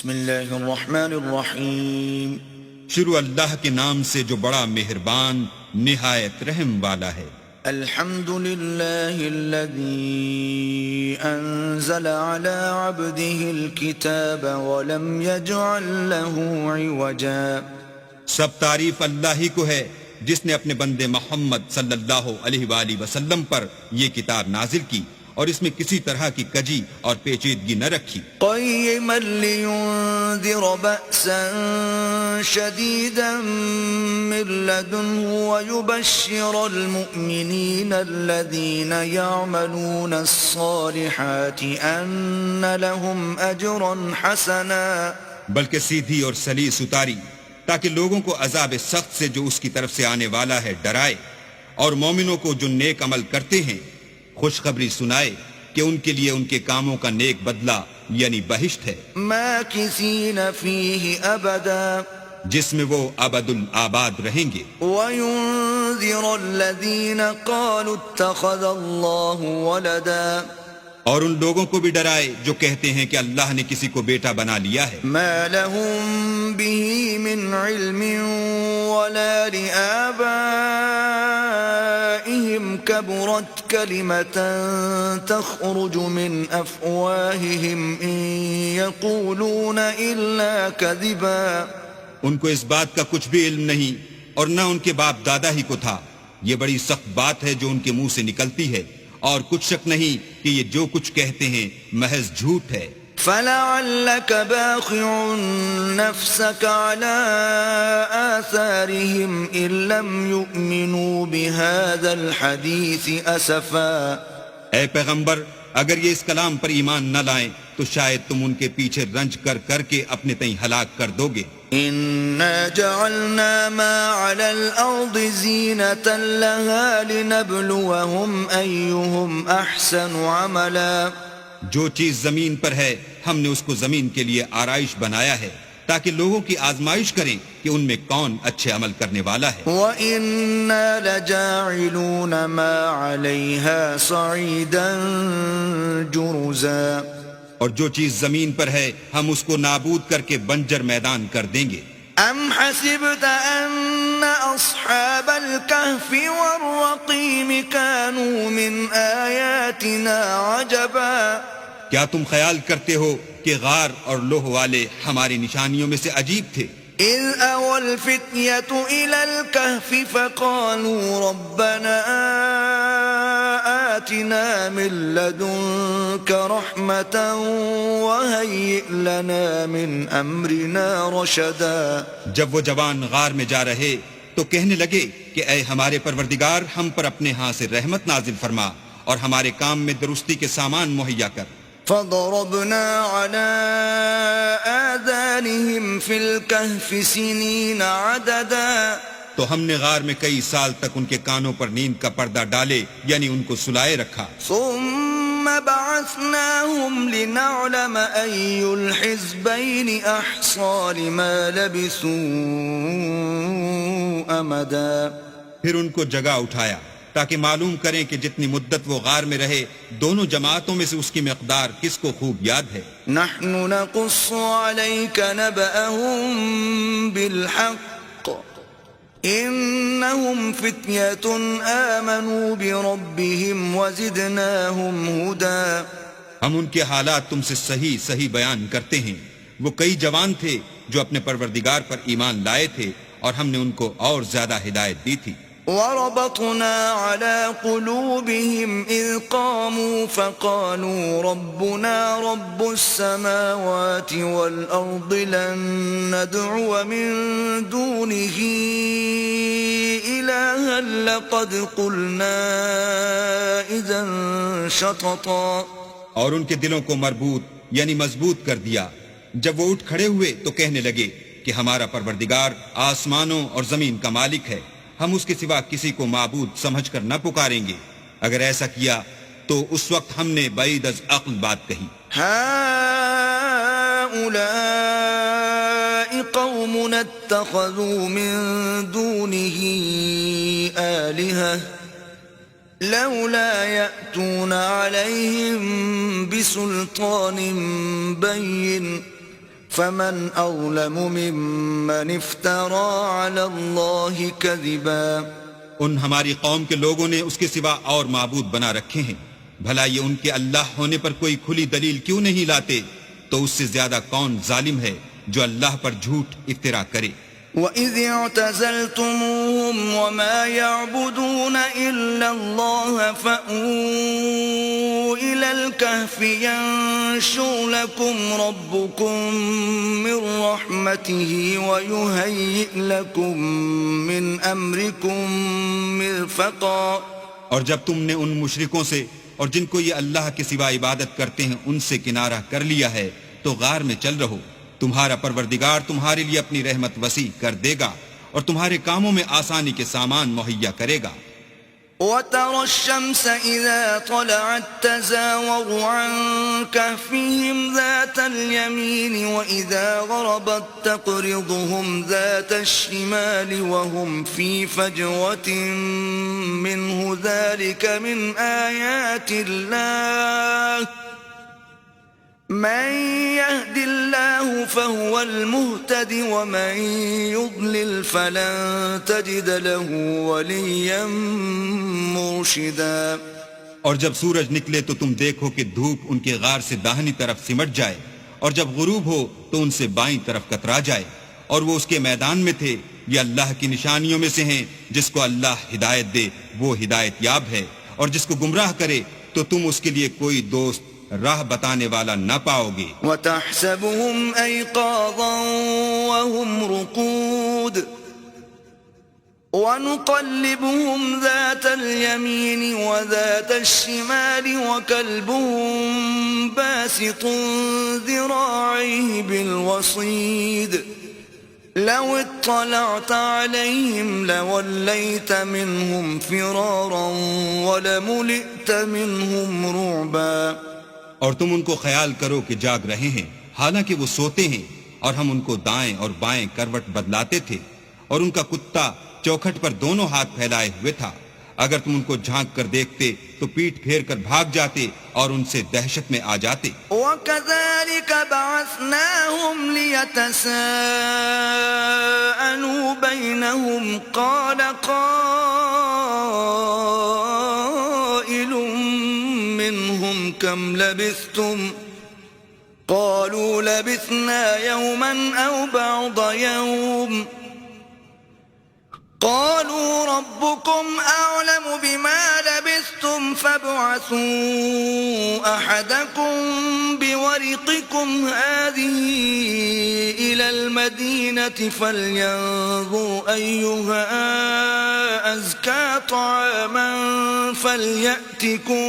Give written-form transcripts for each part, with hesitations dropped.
بسم اللہ الرحمن الرحیم. شروع اللہ کے نام سے جو بڑا مہربان نہایت رحم والا ہے. الحمد للہ الذی انزل على عبده الكتاب ولم يجعل له عوجا. سب تعریف اللہ ہی کو ہے جس نے اپنے بندے محمد صلی اللہ علیہ وآلہ وسلم پر یہ کتاب نازل کی اور اس میں کسی طرح کی کجی اور پیچیدگی نہ رکھی. قیما لینذر بأسا شدیدا من لدنه ویبشر المؤمنین الذین یعملون الصالحات ان لهم اجرا حسنا. بلکہ سیدھی اور سلیس اتاری تاکہ لوگوں کو عذاب سخت سے جو اس کی طرف سے آنے والا ہے ڈرائے، اور مومنوں کو جو نیک عمل کرتے ہیں خوشخبری سنائے کہ ان کے لیے ان کے کاموں کا نیک بدلہ یعنی بہشت ہے، ماکثین فیہ ابدا، جس میں وہ ابد الآباد رہیں گے. وینذر الذین قالوا اتخذ اللہ ولدا، اور ان لوگوں کو بھی ڈرائے جو کہتے ہیں کہ اللہ نے کسی کو بیٹا بنا لیا ہے. ما لهم به من علم ولا لآبائهم كبرت كلمة تخرج من أفواههم إن يقولون إلا كذبا. ان کو اس بات کا کچھ بھی علم نہیں اور نہ ان کے باپ دادا ہی کو تھا. یہ بڑی سخت بات ہے جو ان کے منہ سے نکلتی ہے، اور کچھ شک نہیں کہ یہ جو کچھ کہتے ہیں محض جھوٹ ہے. فَلَعَلَّكَ بَاخِعٌ نَفْسَكَ عَلَىٰ آثَارِهِمْ إِن لَّمْ يُؤْمِنُوا بِهَذَا الْحَدِيثِ أَسَفًا. اے پیغمبر، اگر یہ اس کلام پر ایمان نہ لائیں تو شاید تم ان کے پیچھے رنج کر کر کے اپنے تئیں ہلاک کر دو گے. إِنَّا جَعَلْنَا مَا عَلَى الْأَرْضِ زِينَةً لَهَا لِنَبْلُوَهُمْ أَيُّهُمْ أَحْسَنُ عَمَلًا. جو چیز زمین پر ہے ہم نے اس کو زمین کے لیے آرائش بنایا ہے تاکہ لوگوں کی آزمائش کریں کہ ان میں کون اچھے عمل کرنے والا ہے. وَإِنَّا لَجَاعِلُونَ مَا عَلَيْهَا صَعِيدًا جُرُزًا. اور جو چیز زمین پر ہے ہم اس کو نابود کر کے بنجر میدان کر دیں گے. أَمْ حَسِبْتَ أَنَّ أَصْحَابَ الْكَهْفِ وَالرَّقِيمِ كَانُوا مِنْ آيَاتِنَا عَجَبًا. کیا تم خیال کرتے ہو کہ غار اور لوہ والے ہماری نشانیوں میں سے عجیب تھے؟ إِذْ أَوَى الْفِتْيَةُ إِلَى الْكَهْفِ فَقَالُوا رَبَّنَا آتِنَا مِن لَّدُنكَ رَحْمَةً وَهَيِّئْ لَنَا مِنْ أَمْرِنَا رَشَدًا. جب وہ جوان غار میں جا رہے تو کہنے لگے کہ اے ہمارے پروردگار، ہم پر اپنے ہاں سے رحمت نازل فرما اور ہمارے کام میں درستی کے سامان مہیا کر. فَضَرَبْنَا عَلَىٰ آذَانِهِمْ فِي الْكَهْفِ سِنِينَ عَدَدًا. تو ہم نے غار میں کئی سال تک ان کے کانوں پر نیند کا پردہ ڈالے یعنی ان کو سلائے رکھا. ثُمَّ بَعَثْنَاهُمْ لِنَعْلَمَ أَيُّ الْحِزْبَيْنِ أَحْصَىٰ لِمَا لَبِثُوا أَمَدًا. پھر ان کو جگہ اٹھایا تاکہ معلوم کریں کہ جتنی مدت وہ غار میں رہے دونوں جماعتوں میں سے اس کی مقدار کس کو خوب یاد ہے. نحن نقص عليك نبأهم بالحق إنهم فتية آمنوا بربهم وزدناهم هدى. ہم ان کے حالات تم سے صحیح صحیح بیان کرتے ہیں. وہ کئی جوان تھے جو اپنے پروردگار پر ایمان لائے تھے اور ہم نے ان کو اور زیادہ ہدایت دی تھی. وربطنا على قلوبهم إذ قاموا فقالوا ربنا رب السماوات والأرض لن ندعو من دونه إلها لقد قلنا إذا شططا. اور ان کے دلوں کو مربوط یعنی مضبوط کر دیا. جب وہ اٹھ کھڑے ہوئے تو کہنے لگے کہ ہمارا پروردگار آسمانوں اور زمین کا مالک ہے، ہم اس کے سوا کسی کو معبود سمجھ کر نہ پکاریں گے. اگر ایسا کیا تو اس وقت ہم نے بعید از عقل بات کہی. هؤلاء قومنا اتخذوا من دونه آلهة لولا يأتون عليهم بسلطان بين فمن أظلم ممن افترى على الله كذبا. ان ہماری قوم کے لوگوں نے اس کے سوا اور معبود بنا رکھے ہیں، بھلا یہ ان کے اللہ ہونے پر کوئی کھلی دلیل کیوں نہیں لاتے؟ تو اس سے زیادہ کون ظالم ہے جو اللہ پر جھوٹ افترا کرے؟ وَإِذِ اعْتَزَلْتُمُوهُمْ وَمَا يَعْبُدُونَ إِلَّا اللَّهَ فَأْوُوا إِلَى الْكَهْفِ يَنشُرْ لَكُمْ رَبُّكُمْ مِنْ رَحْمَتِهِ وَيُهَيِّئْ لَكُمْ مِنْ أَمْرِكُمْ مِرْفَقًا. اور جب تم نے ان مشرکوں سے اور جن کو یہ اللہ کے سوا عبادت کرتے ہیں ان سے کنارہ کر لیا ہے تو غار میں چل رہو، تمہارا پروردگار تمہارے لیے اپنی رحمت وسیع کر دے گا اور تمہارے کاموں میں آسانی کے سامان مہیا کرے گا. وَتَرَى الشَّمْسَ إِذَا طَلَعَتْ تَزَاوَرُ عَنْ كَهْفِهِمْ ذَاتَ الْيَمِينِ وَإِذَا غَرَبَتْ تَقْرِضُهُمْ ذَاتَ الشِّمَالِ وَهُمْ فِي فَجْوَةٍ مِّنْهُ ذَلِكَ مِنْ آيَاتِ اللَّهِ من يهد الله فهو المهتد ومن يضلل فلن تجد له وليا مرشدا. اور جب سورج نکلے تو تم دیکھو کہ دھوپ ان کے غار سے داہنی طرف سمٹ جائے، اور جب غروب ہو تو ان سے بائیں طرف کترا جائے، اور وہ اس کے میدان میں تھے. یہ اللہ کی نشانیوں میں سے ہیں، جس کو اللہ ہدایت دے وہ ہدایت یاب ہے، اور جس کو گمراہ کرے تو تم اس کے لیے کوئی دوست راہ بتانے والا نہ پاؤ گے. وَتَحْسَبُهُمْ أَيْقَاظًا وَهُمْ رُقُودٌ وَنُقَلِّبُهُمْ ذَاتَ الْيَمِينِ وَذَاتَ الشِّمَالِ وَكَلْبُهُمْ بَاسِطٌ ذِرَاعَيْهِ بِالْوَصِيدِ لَوِ اطَّلَعْتَ عَلَيْهِمْ لَوَلَّيْتَ مِنْهُمْ فِرَارًا وَلَمُلِئْتَ مِنْهُمْ رُعْبًا. اور تم ان کو خیال کرو کہ جاگ رہے ہیں حالانکہ وہ سوتے ہیں، اور ہم ان کو دائیں اور بائیں کروٹ بدلاتے تھے، اور ان کا کتا چوکھٹ پر دونوں ہاتھ پھیلائے ہوئے تھا. اگر تم ان کو جھانک کر دیکھتے تو پیٹ پھیر کر بھاگ جاتے اور ان سے دہشت میں آ جاتے. وَكَذَلِكَ بَعَثْنَاهُمْ لِيَتَسَاءَلُوا بَيْنَهُمْ قَالَ قَائِلٌ مِّنْهُمْ كَمْ لَبِثْتُمْ قَالُوا لَبِثْنَا يَوْمًا أَوْ بَعْضَ يَوْمٍ قالوا ربكم أعلم بما لبثتم فابعثوا أحدكم بورقكم هذه إلى المدينة فلينظر أيها أزكى طعاما فليأتكم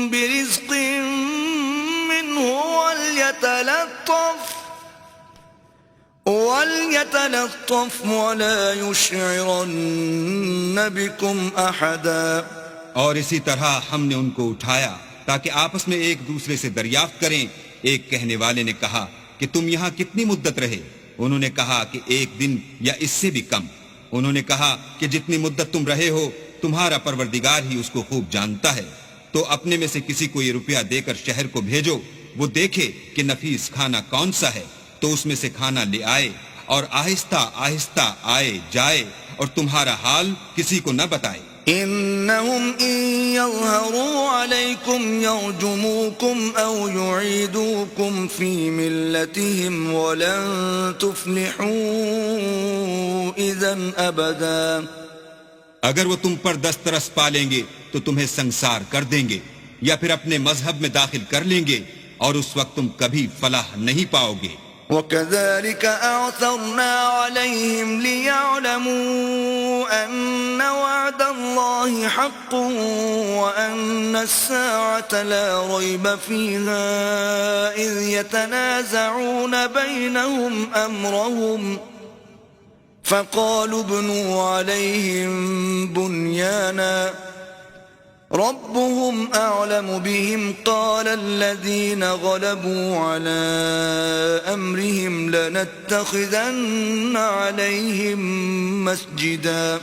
برزق منه وَلْيَتَلَطَّفْ وَلَا يُشْعِرَنَّ بِكُمْ أَحَدًا. اور اسی طرح ہم نے ان کو اٹھایا تاکہ آپس میں ایک دوسرے سے دریافت کریں. ایک کہنے والے نے کہا کہ تم یہاں کتنی مدت رہے؟ انہوں نے کہا کہ ایک دن یا اس سے بھی کم. انہوں نے کہا کہ جتنی مدت تم رہے ہو تمہارا پروردگار ہی اس کو خوب جانتا ہے. تو اپنے میں سے کسی کو یہ روپیہ دے کر شہر کو بھیجو، وہ دیکھے کہ نفیس کھانا کون سا ہے تو اس میں سے کھانا لے آئے، اور آہستہ آہستہ آئے جائے اور تمہارا حال کسی کو نہ بتائے. انہم ان یظہروا علیکم یرجموکم او یعیدوکم فی ملتہم ولن تفلحوا اذن ابدا. اگر وہ تم پر دسترس پالیں گے تو تمہیں سنسار کر دیں گے یا پھر اپنے مذہب میں داخل کر لیں گے، اور اس وقت تم کبھی فلاح نہیں پاؤ گے. وَكَذَلِكَ أَعْثَرْنَا عَلَيْهِمْ لِيَعْلَمُوا أَنَّ وَعْدَ اللَّهِ حَقٌّ وَأَنَّ السَّاعَةَ لَا رَيْبَ فِيهَا إِذْ يَتَنَازَعُونَ بَيْنَهُمْ أَمْرَهُمْ فَقَالُوا ابْنُوا عَلَيْهِمْ بُنْيَانًا ربهم أعلم بهم قال الذين غلبوا على أمرهم لنتخذن عليهم مسجدا.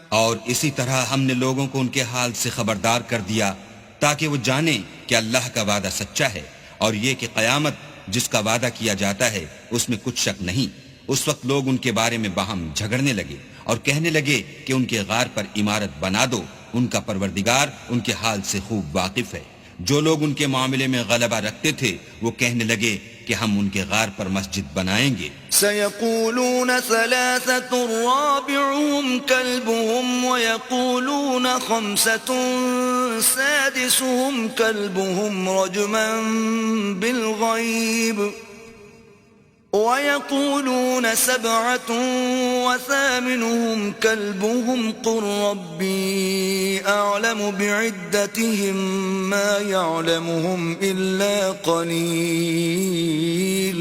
اور اسی طرح ہم نے لوگوں کو ان کے حال سے خبردار کر دیا تاکہ وہ جانیں کہ اللہ کا وعدہ سچا ہے، اور یہ کہ قیامت جس کا وعدہ کیا جاتا ہے اس میں کچھ شک نہیں۔ اس وقت لوگ ان کے بارے میں باہم جھگڑنے لگے اور کہنے لگے کہ ان کے غار پر عمارت بنا دو، ان کا پروردگار ان کے حال سے خوب واقف ہے۔ جو لوگ ان کے معاملے میں غلبہ رکھتے تھے وہ کہنے لگے کہ ہم ان کے غار پر مسجد بنائیں گے۔ سيقولون ثلاثة رابعهم كلبهم ويقولون خمسة سادسهم كلبهم رجما بالغيب ويقولون 7 وثامنهم كلبهم قل ربي أعلم بعدتهم ما يعلمهم إلا قليل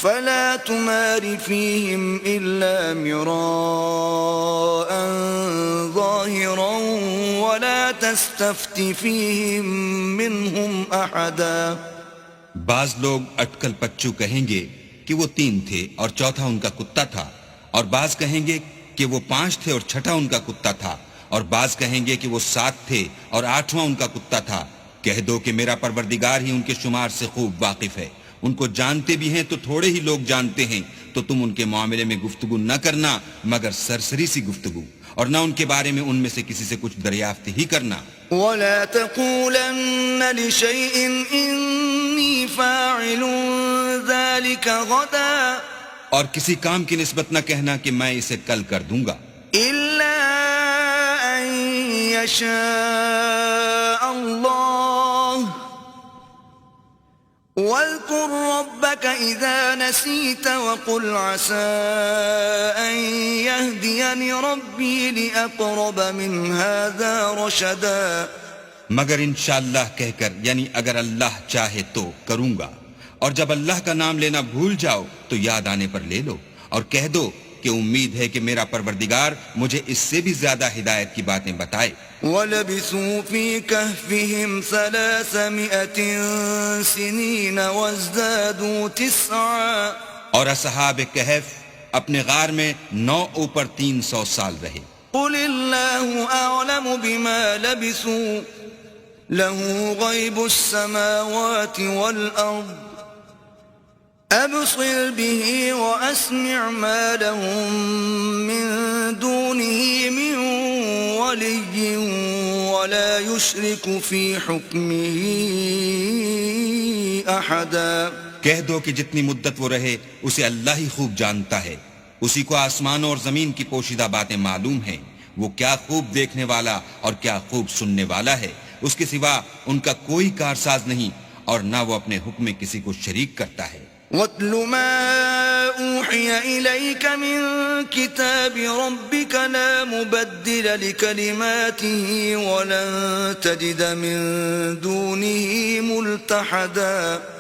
فلا تمار فيهم إلا مراء ظاهرا ولا تستفت فيهم منهم أحدا۔ بعض لوگ اٹکل پچو کہیں گے کہ وہ 3 تھے اور چوتھا ان کا کتا تھا، اور بعض کہیں گے کہ وہ 5 تھے اور چھٹا ان کا کتا تھا، اور بعض کہیں گے کہ وہ 7 تھے اور 8واں ان کا کتا تھا۔ کہہ دو کہ میرا پروردگار ہی ان کے شمار سے خوب واقف ہے۔ ان کو جانتے بھی ہیں تو تھوڑے ہی لوگ جانتے ہیں، تو تم ان کے معاملے میں گفتگو نہ کرنا مگر سرسری سی گفتگو، اور نہ ان کے بارے میں ان میں سے کسی سے کچھ دریافت ہی کرنا۔ ولا تقولن لشيء إني فاعل ذلك غدا، اور کسی کام کی نسبت نہ کہنا کہ میں اسے کل کر دوں گا، إلا أن يشاء الله۔ واذكر ربك إذا نسيت وقل عسى أن يهديني ربي لأقرب من هذا رشدا۔ مگر انشاءاللہ کہہ کر، یعنی اگر اللہ چاہے تو کروں گا، اور جب اللہ کا نام لینا بھول جاؤ تو یاد آنے پر لے لو، اور کہہ دو کہ امید ہے کہ میرا پروردگار مجھے اس سے بھی زیادہ ہدایت کی باتیں بتائے۔ وَلَبِثُوا فِي كَهْفِهِمْ 300 سِنِينَ وَازْدَادُوا 9۔ اور اصحاب کہف اپنے غار میں 9 اوپر 300 سال رہے۔ قُلِ اللَّهُ أَعْلَمُ بِمَا لَبِثُوا لَهُ غَيْبُ السَّمَاوَاتِ وَالْأَرْضِ أَبْصِرْ بِهِ وَأَسْمِعْ مَا لَهُم مِّن دُونِهِ مِن وَلِيٍّ وَلَا يُشْرِكُ فِي حُكْمِهِ أَحَدًا۔ کہہ دو کہ جتنی مدت وہ رہے اسے اللہ ہی خوب جانتا ہے، اسی کو آسمانوں اور زمین کی پوشیدہ باتیں معلوم ہیں، وہ کیا خوب دیکھنے والا اور کیا خوب سننے والا ہے، اس کے سوا ان کا کوئی کارساز نہیں، اور نہ وہ اپنے حکم میں کسی کو شریک کرتا ہے۔ وَاتْلُ مَا أُوحِيَ إِلَيْكَ مِن كِتَابِ رَبِّكَ لَا مُبَدِّلَ لِكَلِمَاتِهِ وَلَن تَجِدَ مِن دُونِهِ مُلْتَحَدًا۔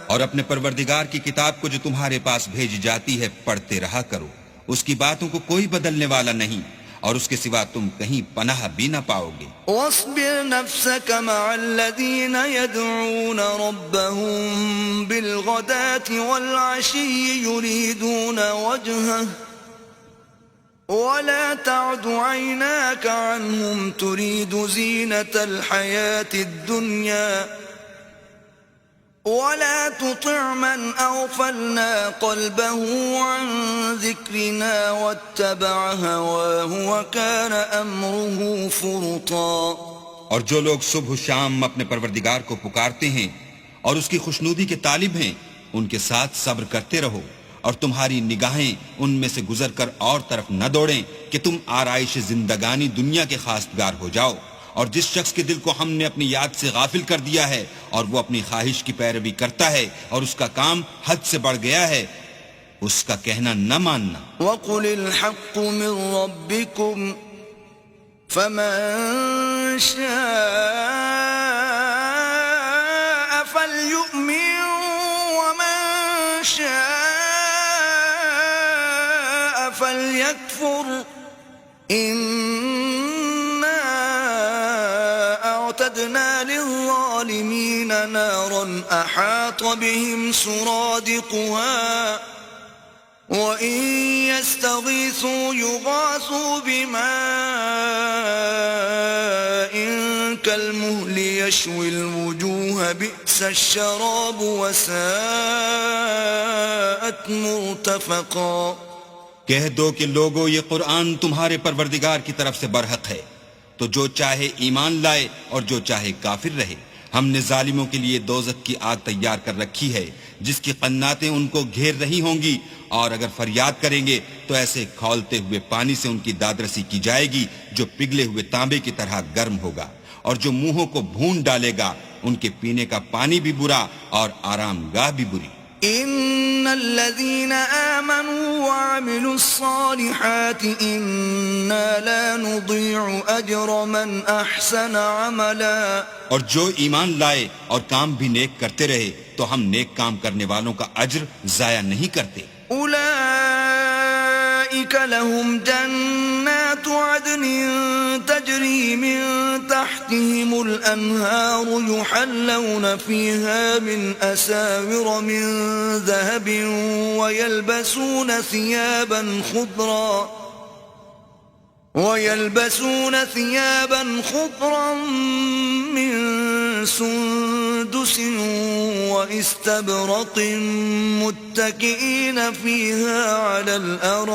اور اپنے پروردگار کی کتاب کو جو تمہارے پاس بھیجی جاتی ہے پڑھتے رہا کرو، اس کی باتوں کو کوئی بدلنے والا نہیں، اور اس کے سوا تم کہیں پناہ بھی نہ پاؤ گے۔ واصبر نفسك مع الذين يدعون ربهم بالغداة والعشي يريدون وجهه ولا تعد عيناك عنهم تريد زينة الحياة الدنيا ولا تطع من أغفلنا قلبه عن ذكرنا واتبع هواه وكان أمره فرطا۔ اور جو لوگ صبح و شام اپنے پروردگار کو پکارتے ہیں اور اس کی خوشنودی کے طالب ہیں، ان کے ساتھ صبر کرتے رہو، اور تمہاری نگاہیں ان میں سے گزر کر اور طرف نہ دوڑیں کہ تم آرائش زندگانی دنیا کے خواستگار ہو جاؤ۔ اور جس شخص کے دل کو ہم نے اپنی یاد سے غافل کر دیا ہے اور وہ اپنی خواہش کی پیروی کرتا ہے اور اس کا کام حد سے بڑھ گیا ہے، اس کا کہنا نہ ماننا۔ وَقُلِ الْحَقُّ مِن رَّبِّكُمْ فَمَن شَاءَ فَلْيُؤْمِن وَمَن شَاءَ فَلْيَكْفُرْ أعتدنا للظالمين نارا أحاط بهم سرادقها وإن يستغيثوا يغاثوا بماء كالمهل يشوي الوجوه بئس الشراب وساءت مرتفقا. کہہ دو کہ لوگو یہ قرآن تمہارے پروردگار کی طرف سے برحق ہے، تو جو چاہے ایمان لائے اور جو چاہے کافر رہے. ہم نے ظالموں کے لیے دوزخ کی آگ تیار کر رکھی ہے جس کی قناتیں ان کو گھیر رہی ہوں گی، اور اگر فریاد کریں گے تو ایسے کھولتے ہوئے پانی سے ان کی دادرسی کی جائے گی جو پگھلے ہوئے تانبے کی طرح گرم ہوگا، اور جو منہوں کو بھون ڈالے گا ان کے پینے کا پانی بھی برا اور آرام گاہ بھی بری. ان الذين آمنوا وعملوا الصالحات انا لا نضيع اجر من احسن عملا. اور جو ایمان لائے اور کام بھی نیک کرتے رہے تو ہم نیک کام کرنے والوں کا اجر ضائع نہیں کرتے. اولئك لهم جنات عدن تجري من تحتهم الأنهار يحلون فيها من أساور من ذهب ويلبسون ثيابا خضرا من سندس واستبرق متكئين فيها على الأرائك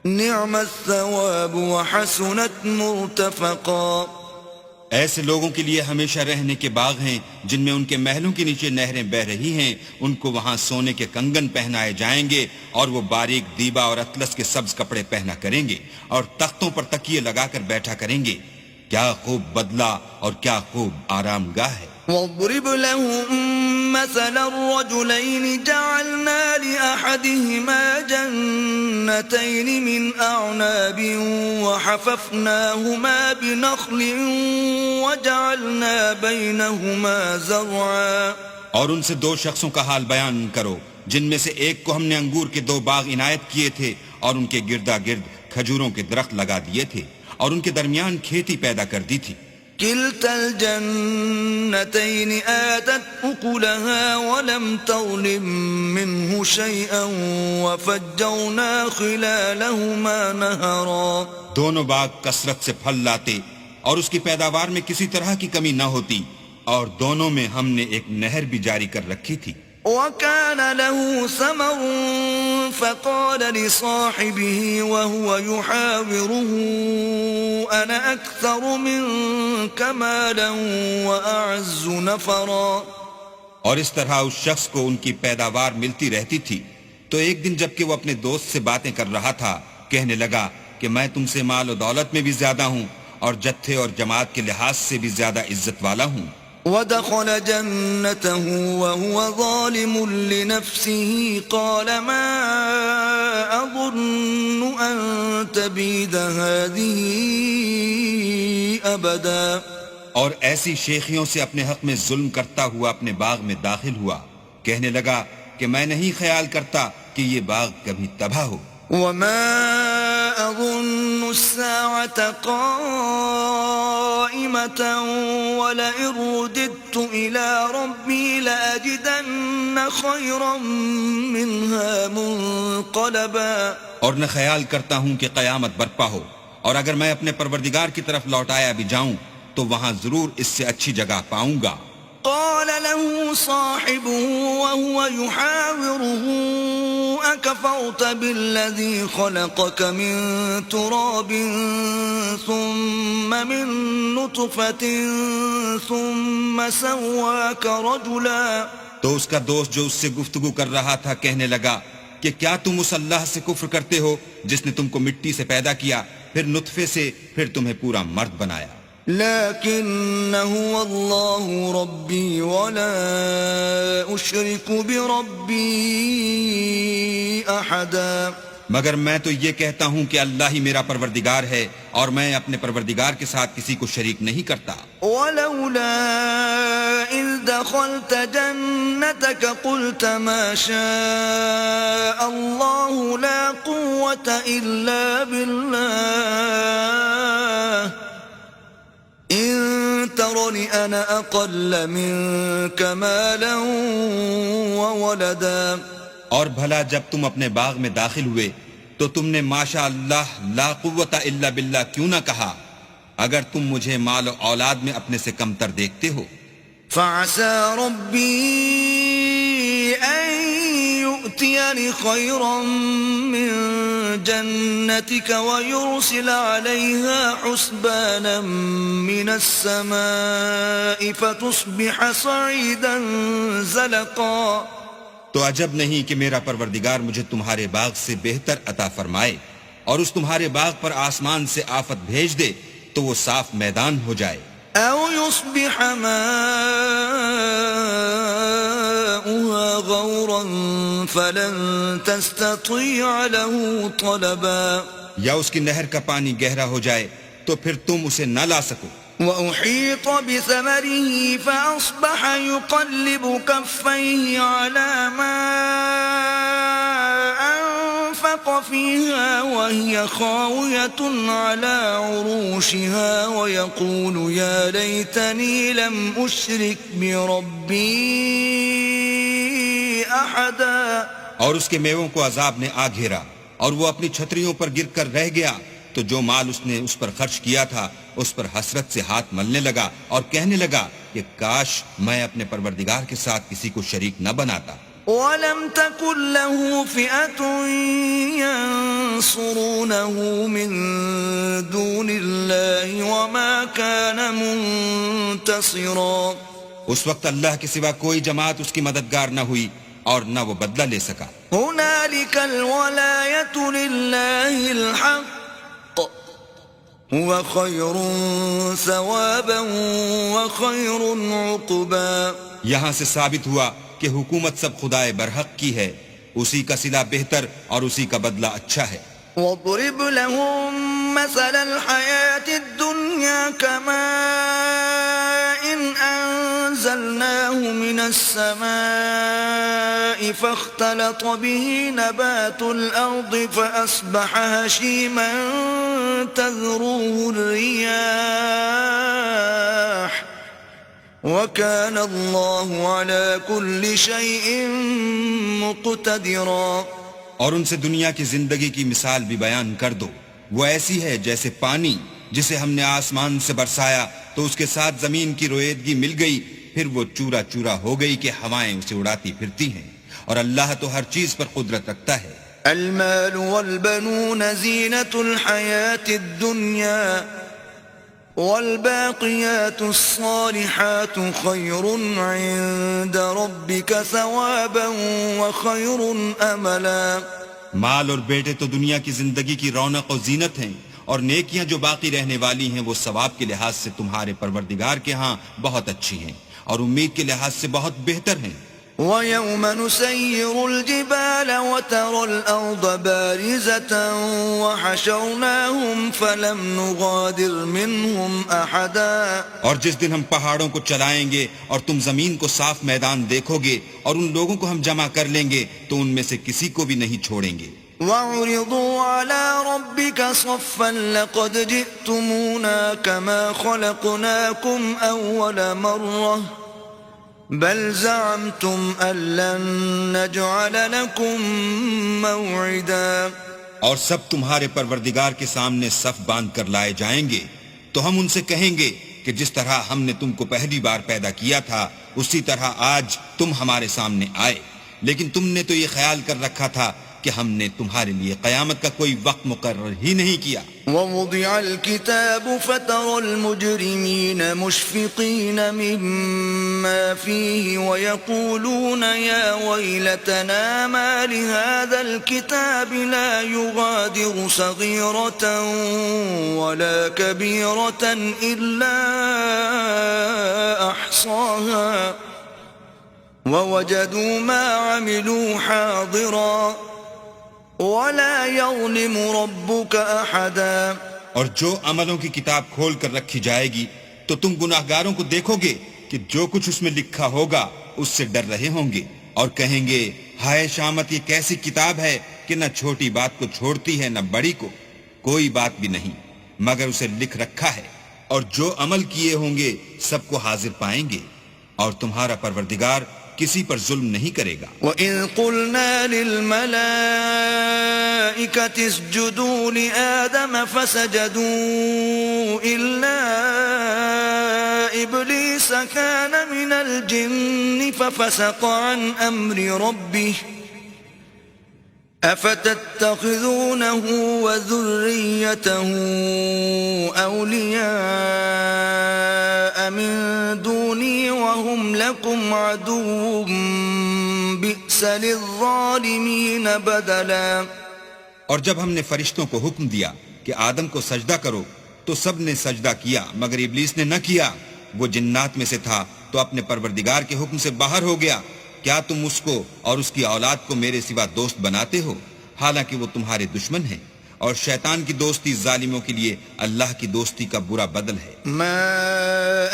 نعم الثواب وحسنت مرتفقا. ایسے لوگوں کے لیے ہمیشہ رہنے کے باغ ہیں جن میں ان کے محلوں کے نیچے نہریں بہہ رہی ہیں. ان کو وہاں سونے کے کنگن پہنائے جائیں گے اور وہ باریک دیبا اور اطلس کے سبز کپڑے پہنا کریں گے اور تختوں پر تکیے لگا کر بیٹھا کریں گے. کیا خوب بدلہ اور کیا خوب آرام گاہ ہے. واضرب لهم مثل الرجلين جعلنا لأحدهما جنتين من أعناب وحففناهما بنخل وجعلنا بينهما زرعا. اور ان سے دو شخصوں کا حال بیان کرو جن میں سے ایک کو ہم نے انگور کے 2 باغ عنایت کیے تھے اور ان کے گردا گرد کھجوروں کے درخت لگا دیے تھے اور ان کے درمیان کھیتی پیدا کر دی تھی. كلتا الجنتين آتت أكلها ولم تظلم منه شيئا وفجرنا خلالهما نهرا. دونوں باغ کثرت سے پھل لاتے اور اس کی پیداوار میں کسی طرح کی کمی نہ ہوتی، اور دونوں میں ہم نے ایک نہر بھی جاری کر رکھی تھی. وكان له ثمر فقال لصاحبه وهو يحاوره أنا أكثر منك مالا وأعز نفرا. اور اس طرح اس شخص کو ان کی پیداوار ملتی رہتی تھی، تو ایک دن جبکہ وہ اپنے دوست سے باتیں کر رہا تھا کہنے لگا کہ میں تم سے مال و دولت میں بھی زیادہ ہوں اور جتھے اور جماعت کے لحاظ سے بھی زیادہ عزت والا ہوں. ودخل جنته وهو ظالم لنفسه قال ما أظن أن تبيد هذه أبدا. اور ایسی شیخیوں سے اپنے حق میں ظلم کرتا ہوا اپنے باغ میں داخل ہوا، کہنے لگا کہ میں نہیں خیال کرتا کہ یہ باغ کبھی تباہ ہو. وما أظن الساعة قائمة ولئن رددت إلى ربي لأجدن خيرا منها منقلبا. اور نہ خیال کرتا ہوں کہ قیامت برپا ہو، اور اگر میں اپنے پروردگار کی طرف لوٹایا بھی جاؤں تو وہاں ضرور اس سے اچھی جگہ پاؤں گا. قال له صاحبه وهو يحاوره أكفرت بالذي خلقك من تراب ثم من نطفة ثم سواك رجلا. تو اس کا دوست جو اس سے گفتگو کر رہا تھا کہنے لگا کہ کیا تم اس اللہ سے کفر کرتے ہو جس نے تم کو مٹی سے پیدا کیا، پھر نطفے سے، پھر تمہیں پورا مرد بنایا. لكن هو الله ربي ولا أشرك بربي أحدا. مگر میں تو یہ کہتا ہوں کہ اللہ ہی میرا پروردگار ہے اور میں اپنے پروردگار کے ساتھ کسی کو شریک نہیں کرتا. ولولا إذ دخلت جنتك قلت ما شاء الله لا قوة إلا بالله إن ترني أنا أقل منك مالا وولدا. اور بھلا جب تم اپنے باغ میں داخل ہوئے تو تو تم نے ماشاء اللہ لا قوت الا باللہ کیوں نہ کہا اگر تم مجھے مال و اولاد میں اپنے سے کمتر دیکھتے ہو؟ فعسى ربي أن يؤتيني خيرا من جنتك ويرسل عليها حسبانا من السماء فتصبح صعيدا زلقا. تو عجب نہیں کہ میرا پروردگار مجھے تمہارے باغ سے بہتر عطا فرمائے اور اس تمہارے باغ پر آسمان سے آفت بھیج دے تو وہ صاف میدان ہو جائے. أو يصبح ماؤها غورا فلن تستطيع له طلبا. یا اس کی نہر کا پانی گہرا ہو جائے تو پھر تم اسے نہ لا سکو. وأحيط بثمره فأصبح يقلب كفيه على ما أنفق فيها وهي خاوية على عروشها ويقول يا ليتني لم أشرك بربي أحدا. اور اس کے میووں کو عذاب نے آ گھیرا اور وہ اپنی چھتریوں پر گر کر رہ گیا تو جو مال اس نے اس پر خرچ کیا تھا اس پر حسرت سے ہاتھ ملنے لگا اور کہنے لگا کہ کاش میں اپنے پروردگار کے ساتھ کسی کو شریک نہ بناتا. وَلَمْ تَكُنْ لَهُ فِئَةٌ يَنصُرُونَهُ مِن دُونِ اللَّهِ وَمَا كَانَ مُنتَصِرًا. اس وقت اللہ کے سوا کوئی جماعت اس کی مددگار نہ ہوئی اور نہ وہ بدلہ لے سکا. هُنَالِكَ الْوَلَایَةُ لِلَّهِ الْحَقِّ هُوَ خَيْرٌ ثَوَابًا وَخَيْرٌ عُقْبًا. یہاں سے ثابت ہوا کہ حکومت سب خدائے برحق کی ہے، اسی کا صلہ بہتر اور اسی کا بدلہ اچھا ہے. وَاضْرِبْ لَهُم مَّثَلَ الْحَيَاةِ الدُّنْيَا كَمَاءٍ أَنزَلْنَاهُ مِنَ السَّمَاءِ فَاخْتَلَطَ بِهِ نَبَاتُ الْأَرْضِ فَأَصْبَحَ هَشِيمًا تَذْرُوهُ الرِّيَاحُ وَكَانَ اللَّهُ عَلَى كُلِّ شَيْءٍ مُقْتَدِرًا. اور ان سے دنیا کی زندگی کی مثال بھی بیان کر دو. وہ ایسی ہے جیسے پانی جسے ہم نے آسمان سے برسایا تو اس کے ساتھ زمین کی رویدگی مل گئی، پھر وہ چورا چورا ہو گئی کہ ہوائیں اسے اڑاتی پھرتی ہیں. اور اللہ تو ہر چیز پر قدرت رکھتا ہے. المال والبنون زینة الحیاة الدنیا والباقیات الصالحات خیر عند ربک ثوابا وخیر املا. مال اور بیٹے تو دنیا کی زندگی کی رونق و زینت ہیں، اور نیکیاں جو باقی رہنے والی ہیں وہ ثواب کے لحاظ سے تمہارے پروردگار کے ہاں بہت اچھی ہیں اور امید کے لحاظ سے بہت بہتر ہیں. وَيَوْمَ نُسَيِّرُ الْجِبَالَ وَتَرَى الْأَرْضَ بَارِزَةً وَحَشَرْنَاهُمْ فَلَمْ نُغَادِرْ مِنْهُمْ أَحَدًا. اور جس دن ہم پہاڑوں کو چلائیں گے اور تم زمین کو صاف میدان دیکھو گے اور ان لوگوں کو ہم جمع کر لیں گے تو ان میں سے کسی کو بھی نہیں چھوڑیں گے. وَعُرِضُوا عَلَى رَبِّكَ صَفًّا لَقَدْ جِئْتُمُونَا كَمَا خَلَقْنَاكُمْ أَوَّلَ مَرَّةٍ بل زعمتم أن لن نجعل لكم موعدا. اور سب تمہارے پروردگار کے سامنے صف باندھ کر لائے جائیں گے تو ہم ان سے کہیں گے کہ جس طرح ہم نے تم کو پہلی بار پیدا کیا تھا اسی طرح آج تم ہمارے سامنے آئے، لیکن تم نے تو یہ خیال کر رکھا تھا کہ ہم نے تمہارے لیے قیامت کا کوئی وقت مقرر ہی نہیں کیا. ووضع الكتاب فترى المجرمين مشفقين مما فيه ويقولون يا ويلتنا ما لهذا الكتاب لا يغادر صغيرة ولا كبيرة إلا أحصاها ووجدوا ما عملوا حاضرا وَلَا يَظْلِمُ رَبُّكَ أَحَدًا. اور جو عملوں کی کتاب کھول کر رکھی جائے گی تو تم گناہگاروں کو دیکھو گے کہ جو کچھ اس میں لکھا ہوگا اس سے ڈر رہے ہوں گے اور کہیں گے ہائے شامت، یہ کیسی کتاب ہے کہ نہ چھوٹی بات کو چھوڑتی ہے نہ بڑی کو. کوئی بات بھی نہیں مگر اسے لکھ رکھا ہے، اور جو عمل کیے ہوں گے سب کو حاضر پائیں گے. اور تمہارا پروردگار کسی پر ظلم نہیں کرے گا۔ وَإِذْ قُلْنَا لِلْمَلَائِكَةِ اسْجُدُوا لِآدَمَ فَسَجَدُوا إِلَّا إِبْلِيسَ كَانَ مِنَ الْجِنِّ فَفَسَقَ عَنْ أَمْرِ رَبِّهِ أَفَتَتَّخِذُونَهُ وَذُرِّيَّتَهُ أَوْلِيَاءَ مِن دُونِي وَهُمْ لَكُمْ عَدُوٌّ بِئْسَ لِلظَّالِمِينَ بَدَلًا۔ اور جب ہم نے فرشتوں کو حکم دیا کہ آدم کو سجدہ کرو تو سب نے سجدہ کیا مگر ابلیس نے نہ کیا، وہ جنات میں سے تھا تو اپنے پروردگار کے حکم سے باہر ہو گیا۔ کیا تم اس کو اور اس کی اولاد کو میرے سوا دوست بناتے ہو، حالانکہ وہ تمہارے دشمن ہیں، اور شیطان کی دوستی ظالموں کے لیے اللہ کی دوستی کا برا بدل ہے۔ ما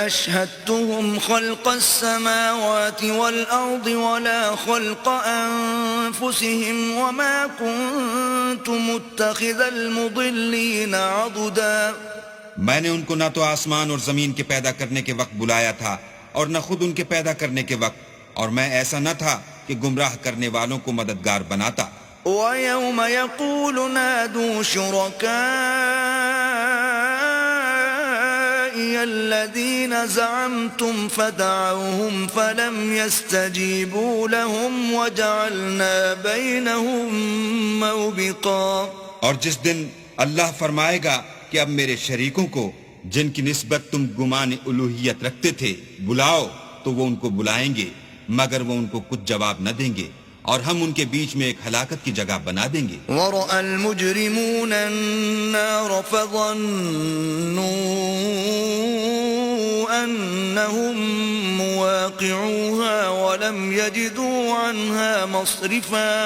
أشهدتهم خلق السماوات والأرض ولا خلق أنفسهم وما كنت متخذ المضلين عضدا۔ میں نے ان کو نہ تو آسمان اور زمین کے پیدا کرنے کے وقت بلایا تھا اور نہ خود ان کے پیدا کرنے کے وقت، اور میں ایسا نہ تھا کہ گمراہ کرنے والوں کو مددگار بناتا۔ وَيَوْمَ يَقُولُ نَادُوا شُرَكَائِيَ الَّذِينَ زَعَمْتُمْ فَدَعَوْهُمْ فَلَمْ يَسْتَجِيبُوا لَهُمْ وَجَعَلْنَا بَيْنَهُمْ مَوْبِقًا۔ اور جس دن اللہ فرمائے گا کہ اب میرے شریکوں کو جن کی نسبت تم گمان الوہیت رکھتے تھے بلاؤ، تو وہ ان کو بلائیں گے مگر وہ ان کو کچھ جواب نہ دیں گے، اور ہم ان کے بیچ میں ایک ہلاکت کی جگہ بنا دیں گے۔ وَرَأَى الْمُجْرِمُونَ النَّارَ فَظَنُّوا أَنَّهُمْ مُوَاقِعُوهَا وَلَمْ يَجِدُوا عَنْهَا مَصْرِفًا۔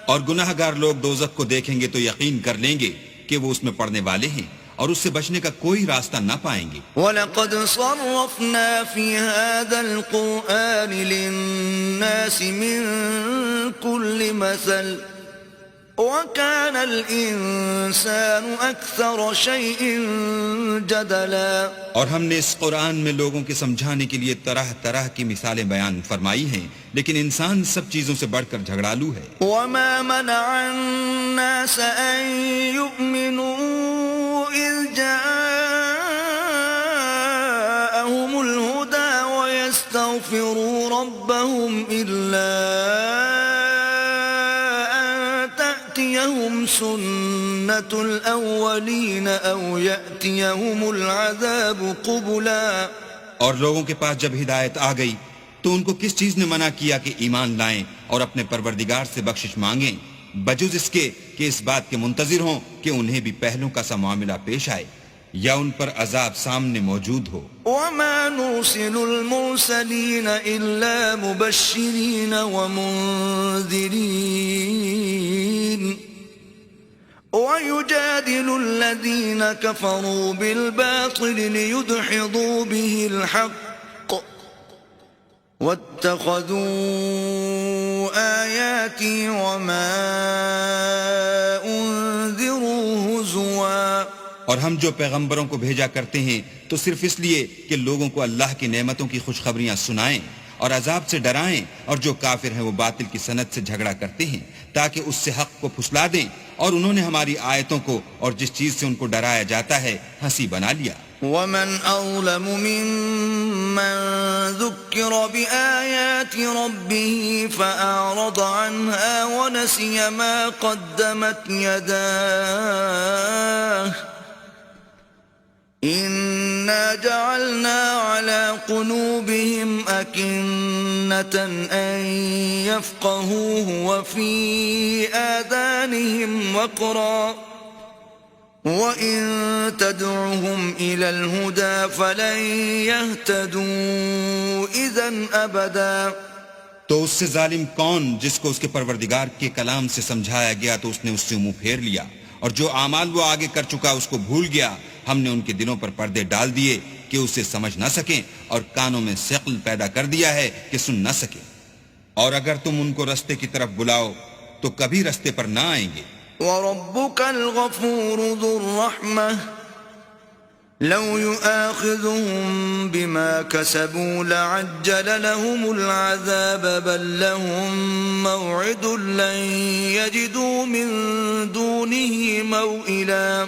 اور گناہ گار لوگ دوزخ کو دیکھیں گے تو یقین کر لیں گے کہ وہ اس میں پڑنے والے ہیں اور اس سے بچنے کا کوئی راستہ نہ پائیں گے۔ وَلَقَدْ صَرَّفْنَا فِي هَذَا الْقُرْآنِ لِلنَّاسِ مِنْ كُلِّ مَثَلٍ وَكَانَ الْإِنسَانُ أَكْثَرَ شَيْءٍ جَدَلًا۔ اور ہم نے اس قرآن میں لوگوں کے سمجھانے کے لیے طرح طرح کی مثالیں بیان فرمائی ہیں، لیکن انسان سب چیزوں سے بڑھ کر جھگڑالو ہے۔ وَمَا مَنَعَ النَّاسَ أَن يُؤْمِنُوا إِذْ جَاءَهُمُ الْهُدَى وَيَسْتَغْفِرُوا رَبَّهُمْ إِلَّا أَن تَأْتِيَهُمْ سُنَّةُ الْأَوَّلِينَ أَوْ يَأْتِيَهُمُ الْعَذَابُ قُبُلًا۔ اور لوگوں کے پاس جب ہدایت آ گئی تو ان کو کس چیز نے منع کیا کہ ایمان لائیں اور اپنے پروردگار سے بخشش مانگیں، بجز اس کے کہ اس بات کے منتظر ہوں کہ انہیں بھی پہلوں کا سا معاملہ پیش آئے یا ان پر عذاب سامنے موجود ہو۔ وَمَا نُرْسِلُ الْمُرْسَلِينَ إِلَّا مُبَشِّرِينَ وَمُنذِرِينَ وَيُجَادِلُ الَّذِينَ كَفَرُوا بِالْبَاطِلِ لِيُدْحِضُوا بِهِ الْحَقَّ وَاتَّخَذُوا آيَاتِي وَمَا أُنذِرُوا هُزُوًا۔ اور ہم جو پیغمبروں کو بھیجا کرتے ہیں تو صرف اس لیے کہ لوگوں کو اللہ کی نعمتوں کی خوشخبریاں سنائیں اور عذاب سے ڈرائیں، اور جو کافر ہیں وہ باطل کی سند سے جھگڑا کرتے ہیں تاکہ اس سے حق کو پھسلا دیں، اور انہوں نے ہماری آیتوں کو اور جس چیز سے ان کو ڈرایا جاتا ہے ہنسی بنا لیا۔ وَمَنْ أَظْلَمُ مِمَّنْ ذُكِّرَ بِآيَاتِ رَبِّهِ فَأَعْرَضَ عَنْهَا وَنَسِيَ مَا قَدَّمَتْ يَدَاهُ إِنَّا جَعَلْنَا عَلَى قُلُوبِهِمْ أَكِنَّةً أَن يَفْقَهُوهُ وَفِي آذَانِهِمْ وَقْرًا وَإِن تَدْعُهُمْ إِلَى الْهُدَى فَلَن يَهْتَدُوا إِذًا أَبَدًا۔ تو اس سے ظالم کون جس کو اس کے پروردگار کے کلام سے سمجھایا گیا تو اس نے اس سے منہ پھیر لیا، اور جو اعمال وہ آگے کر چکا اس کو بھول گیا، ہم نے ان کے دلوں پر پردے ڈال دیے کہ اسے سمجھ نہ سکیں، اور کانوں میں ثقل پیدا کر دیا ہے کہ سن نہ سکیں، اور اگر تم ان کو رستے کی طرف بلاؤ تو کبھی رستے پر نہ آئیں گے۔ وَرَبُّكَ الْغَفُورُ ذُو الرَّحْمَةِ لو يؤاخذهم بما كسبوا لعجل لهم العذاب بل لهم موعد لن يجدوا من دونه موئلا.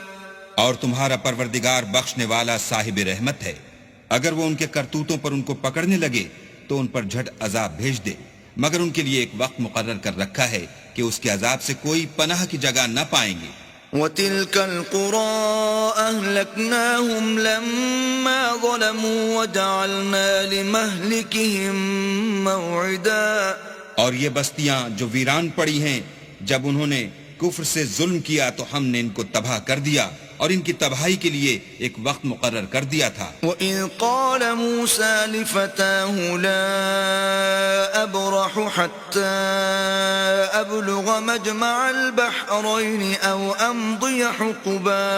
اور تمہارا پروردگار بخشنے والا صاحب رحمت ہے، اگر وہ ان کے کرتوتوں پر ان کو پکڑنے لگے تو ان پر جھٹ عذاب بھیج دے، مگر ان کے لیے ایک وقت مقرر کر رکھا ہے کہ اس کے عذاب سے کوئی پناہ کی جگہ نہ پائیں گے. وَتِلْكَ الْقُرَىٰ أَهْلَكْنَاهُمْ لَمَّا ظَلَمُوا وَجَعَلْنَا لِمَهْلِكِهِمْ مَوْعِدًا. اور یہ بستیاں جو ویران پڑی ہیں، جب انہوں نے کفر سے ظلم کیا تو ہم نے ان کو تباہ کر دیا اور ان کی تباہی کے لیے ایک وقت مقرر کر دیا تھا. وَإِذْ قَالَ مُوسَىٰ لِفَتَاهُ لَا أَبْرَحُ حَتَّىٰ أَبْلُغَ مَجْمَعَ الْبَحْرَيْنِ أَوْ أَمْضِيَ حُقُبًا.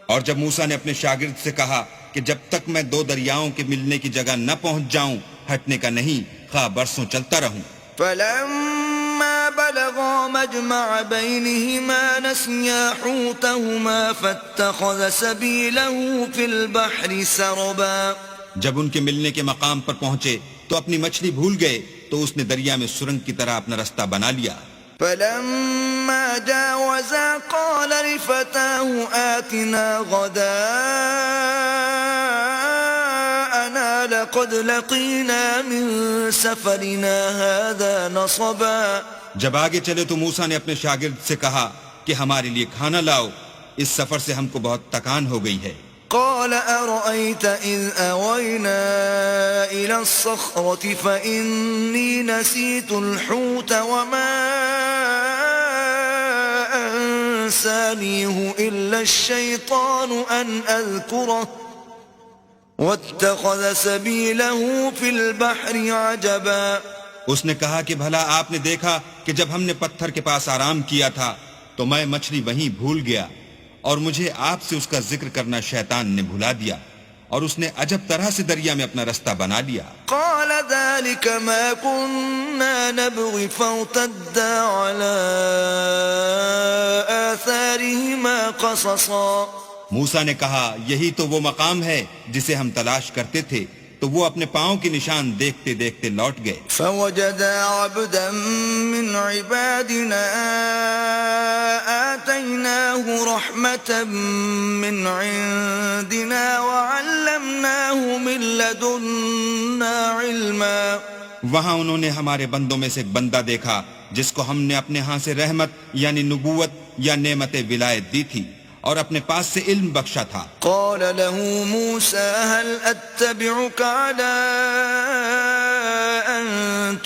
اور جب موسیٰ نے اپنے شاگرد سے کہا کہ جب تک میں دو دریاؤں کے ملنے کی جگہ نہ پہنچ جاؤں ہٹنے کا نہیں، خواہ برسوں چلتا رہوں. فَلَمَّا بَلَغَا مَجْمَعَ بَيْنِهِمَا نَسِيَا حُوتَهُمَا فَاتَّخَذَ سَبِيلَهُ فِي الْبَحْرِ سَرَبًا. جب ان کے ملنے کے مقام پر پہنچے تو اپنی مچھلی بھول گئے تو اس نے دریا میں سرنگ کی طرح اپنا رستہ بنا لیا. فَلَمَّا جَاوَزَا قَالَ لِفَتَاهُ آتِنَا غَدَاءَنَا لَقَدْ لَقِينَا مِن سَفَرِنَا هَذَا نَصَبًا. جب آگے چلے تو موسیٰ نے اپنے شاگرد سے کہا کہ ہمارے لیے کھانا لاؤ، اس سفر سے ہم کو بہت تکان ہو گئی ہے. قال أرأيت إذ أوينا إلى الصخرة فإني نسيت الحوت وما أنسانيه إلا الشيطان أن أذكره واتخذ سبيله في البحر عجبا. اس نے کہا کہ بھلا آپ نے دیکھا کہ جب ہم نے پتھر کے پاس آرام کیا تھا تو میں مچھلی وہیں بھول گیا اور مجھے آپ سے اس کا ذکر کرنا شیطان نے بھلا دیا اور اس نے عجب طرح سے دریا میں اپنا رستہ بنا لیا. قال ذلك ما كنا نبغي فارتدا على آثارهما قصصا. موسیٰ نے کہا یہی تو وہ مقام ہے جسے ہم تلاش کرتے تھے، تو وہ اپنے پاؤں کی نشان دیکھتے دیکھتے لوٹ گئے. فوجدا عبدا من عبادنا آتيناه رحمة من عندنا وعلمناه من لدنا علما. وہاں انہوں نے ہمارے بندوں میں سے ایک بندہ دیکھا جس کو ہم نے اپنے ہاں سے رحمت یعنی نبوت یا نعمت ولایت دی تھی اور اپنے پاس سے علم بخشا تھا. قال له موسى هل أتبعك على أن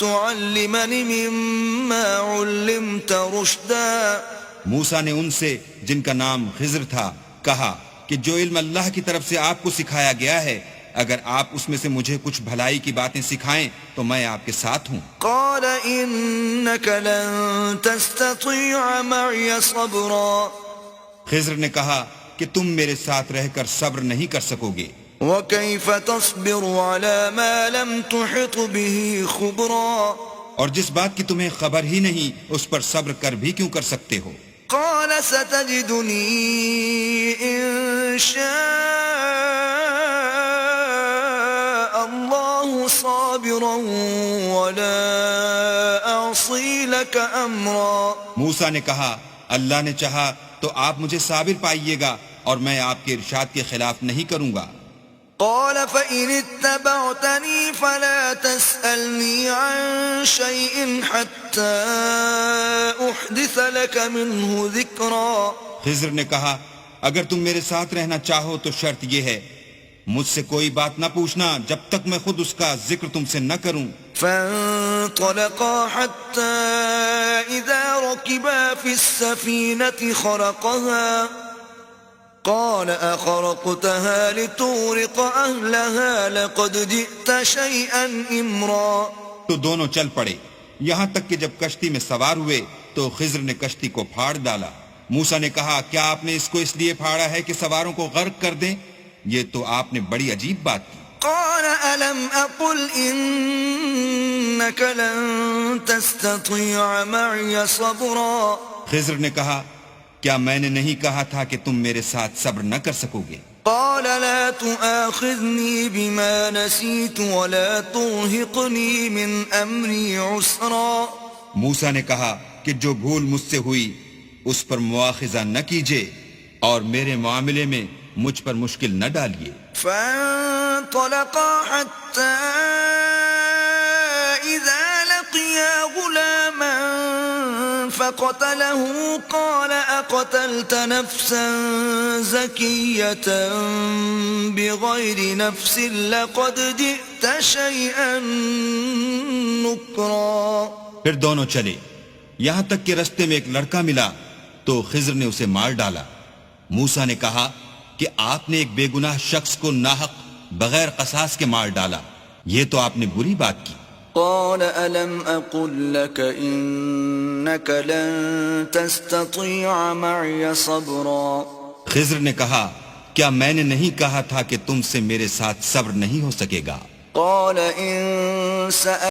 تعلمني مما علمت رشدا. موسیٰ نے ان سے جن کا نام خضر تھا کہا کہ جو علم اللہ کی طرف سے آپ کو سکھایا گیا ہے اگر آپ اس میں سے مجھے کچھ بھلائی کی باتیں سکھائیں تو میں آپ کے ساتھ ہوں. قال إنك لن تستطيع معي صبرا. خضر نے کہا کہ تم میرے ساتھ رہ کر صبر نہیں کر سکو گے. وكيف تصبر على ما لم تحط به خبرا. اور جس بات کی تمہیں خبر ہی نہیں اس پر صبر کر بھی کیوں کر سکتے ہو. قال ستجدني إن شاء الله صابرا ولا أعصي لك أمرا. موسیٰ نے کہا اللہ نے چاہا تو آپ مجھے صابر پائیے گا اور میں آپ کے ارشاد کے خلاف نہیں کروں گا. قال فإن اتبعتني فلا تسألني عن شيء حتى أحدث لك منه ذكرا. خضر نے کہا اگر تم میرے ساتھ رہنا چاہو تو شرط یہ ہے مجھ سے کوئی بات نہ پوچھنا جب تک میں خود اس کا ذکر تم سے نہ کروں. فانطلقا حتى إذا ركبا في السفينة خرقها قال أخرقتها لتغرق أهلها لقد جئت شيئا إمرا. تو دونوں چل پڑے یہاں تک کہ جب کشتی میں سوار ہوئے تو خضر نے کشتی کو پھاڑ ڈالا. موسیٰ نے کہا کیا آپ نے اس کو اس لیے پھاڑا ہے کہ سواروں کو غرق کر دیں؟ یہ تو آپ نے بڑی عجیب بات کی. قال ألم أقل إنك لن تستطيع معي صبرا. خضر نے کہا کیا میں نے نہیں کہا تھا کہ تم میرے ساتھ صبر نہ کر سکو گے؟ قال لا تؤاخذني بما نسيت ولا ترهقني من أمري عسرا. موسیٰ نے کہا کہ جو بھول مجھ سے ہوئی اس پر مواخذہ نہ کیجیے اور میرے معاملے میں مجھ پر مشکل نہ ڈالیے. فانطلقا حتى إذا لقيا غلاما فقتله قال أقتلت نفسا زكية بغير نفس لقد جئت شيئا نكرا. پھر دونوں چلے یہاں تک کہ رستے میں ایک لڑکا ملا تو خضر نے اسے مار ڈالا. موسیٰ نے کہا کہ آپ نے ایک بے گناہ شخص کو ناحق بغیر قصاص کے مار ڈالا، یہ تو آپ نے بری بات کی. قال ألم أقل لك إنك لن تستطيع معي صبرا. خضر نے کہا کیا میں نے نہیں کہا تھا کہ تم سے میرے ساتھ صبر نہیں ہو سکے گا. قال إن سألتني